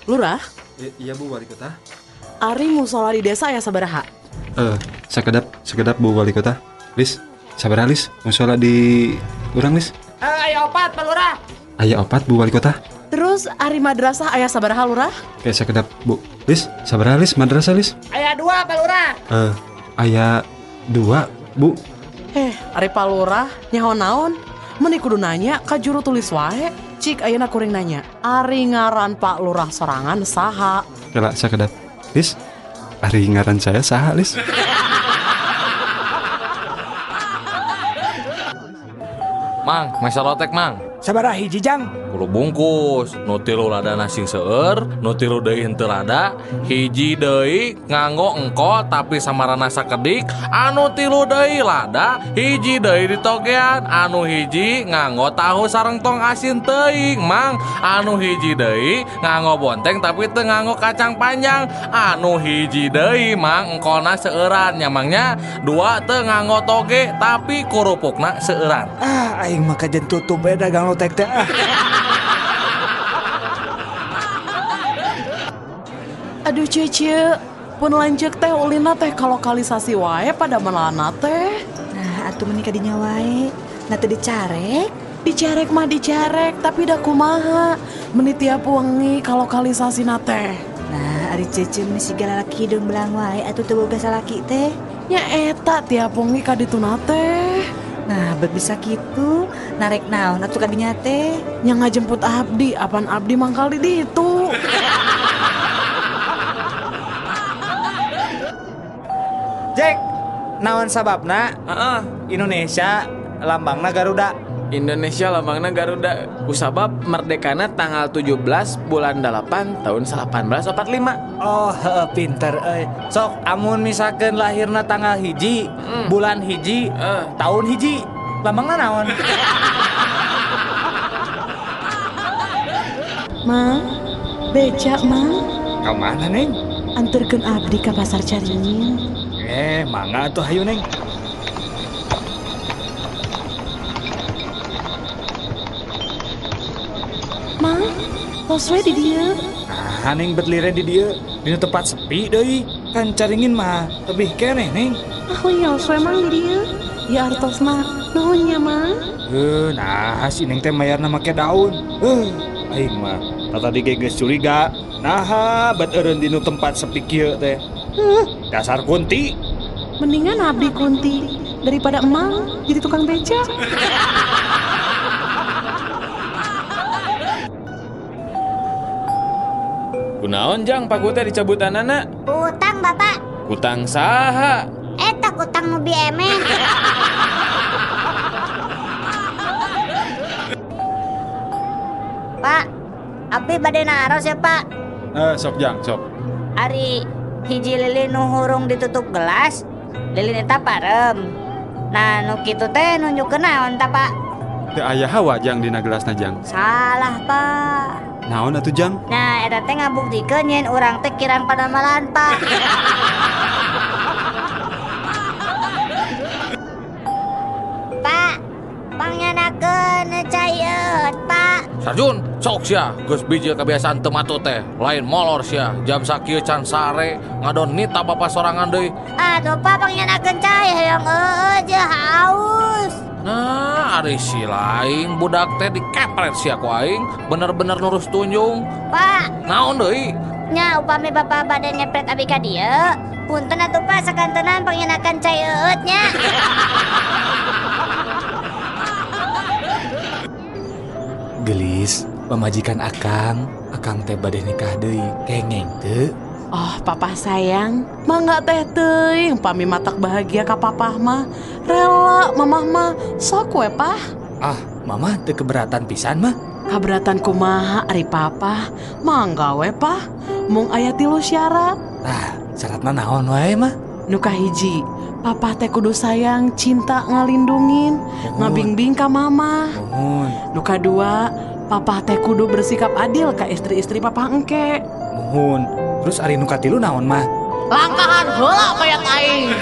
Lurah, Iya Bu Wali Kota. ari musola di desa aya sabaraha? Sekedap Bu Wali Kota. Lis, sabaraha Lis? Musola di urang Lis? Aya 4 Pak Lurah. Aya 4 Bu Wali Kota. Terus ari madrasah aya sabaraha Lurah? Kayak sekedap Bu. Lis, sabaraha Lis madrasah Lis? Aya 2 Pak Lurah. Aya 2 Bu. Ari Pak Lurah nyaho naon? Meni kudu nanya ka juru tulis wae. Cik ayeuna kuring nanya, ari ngaran Pak Lurah sorangan saha? Kela sekedap. Lis, ari ngaran saya saha Lis? Mang, mesa lotek mang. Sabaraha hiji jang? Kudu bungkus, nu tilu rada nasi seueur, nu tilu deui henteu rada, hiji deui nganggo engko tapi samarana sakedik, anu tilu deui lada, hiji deui ditogean, anu hiji nganggo tahu sareng tong asin teuing, Mang. Anu hiji deui nganggo bonteng tapi teu nganggo kacang panjang, anu hiji deui Mang engkona seueuran nya Mangnya, dua teu nganggo toge tapi kurupukna seueuran. Aing mah kajen tutup beda gang lotek teh. Aduh Cece, pun lanjut teh ulina teh ka lokalisasi wae pada melana teh. Nah, atuh meni kadinya wae. Nah teu dicarek. Dicarek mah dicarek, tapi da kumaha. Meni tiap wengi ka lokalisasi teh. Nah, ari Cece meni sigala laki hidung belang wae atuh teu boga salaki teh. Nya eta tiap wengi ka dituna teh. Nah, bet bisa kitu. Narek naon atuh kadinya teh? Nya ngajemput abdi, apan abdi mangkal di ditu. Jack, naon sababna? Indonesia lambangna Garuda. Indonesia lambangna Garuda kusabab merdekana tanggal 17 bulan 8 tahun 1845. Oh, pinter euy. Sok amun misalkan lahirna tanggal hiji, bulan hiji, tahun hiji, lambangna naon? Mang, beca mang, Ka mana, Neng? anterkeun abdi ka pasar Caringin. Mangga atuh hayu, Neng. Mang, tos we di dieu. Nah, Neng betlire di dieu, di tempat sepi deui. Kan Caringin mah lebih keneh, Neng. Ah, nyos we mang di dieu. Ya artosna, nuhun nya mang. Nah, si Neng teh mayarna make daun. Aing mah tadi geus curiga. Nah, bet eureun di nu tempat sepi kieu teh. Dasar kunti. Mendingan abdi kunti daripada emang jadi tukang beca. Kunaon jang paku teh dicabutanana? Utang Bapak. Utang saha? Eta utang nu emeh. Pak, abdi bade naros ya Pak. Sok Jang, sok. Ari hiji lilin nu hurung ditutup gelas, lilin eta parem. Nah, nu kitu teh nunjukeun naon ta Pak? Teu aya hawa Jang dina gelasna Jang. Salah Pak. Naon atuh Jang? Nah, eta teh ngabuktikeun yen urang teh kirang padamalan Pak. Pak, pangyanakeun cai eut Pak. Sarjun, sok sia, geus bijil kebiasaan teu matu teh. Lain molor sia, jam sakieu can sare, ngadon nita bapa sorangan deui. Aduh Pak, pangyanakeun cai hayang eut je haus. Nah, ari si laing budak teh dikepret sia ku aing, bener-bener nurus tunjung. Pak, Naon deui? nya upami Bapak bade nyepret abi ka dieu, punten atuh Pak sakantenan pangyanakeun cai eut nya. Gelis, pemajikan Akang teh bade nikah deui. Kengeng teu? Oh, papa sayang, mangga teh teuing pami matak bahagia ka papah mah. Rela mamah mah sok we Pah. Mama teu keberatan pisan mah. Kaberatan kumaha ari papa, mangga we Pah. Mung aya 3 syarat. Syaratna naon wae mah? Nu kahiji, papa teh kudu sayang, cinta, ngalindungin, ngabingbing ka mama. Muhun, Nu kadua, papa teh kudu bersikap adil ka istri-istri papa engke. muhun. Terus ari nu katilu naon mah? Langkahan heula mayat aing.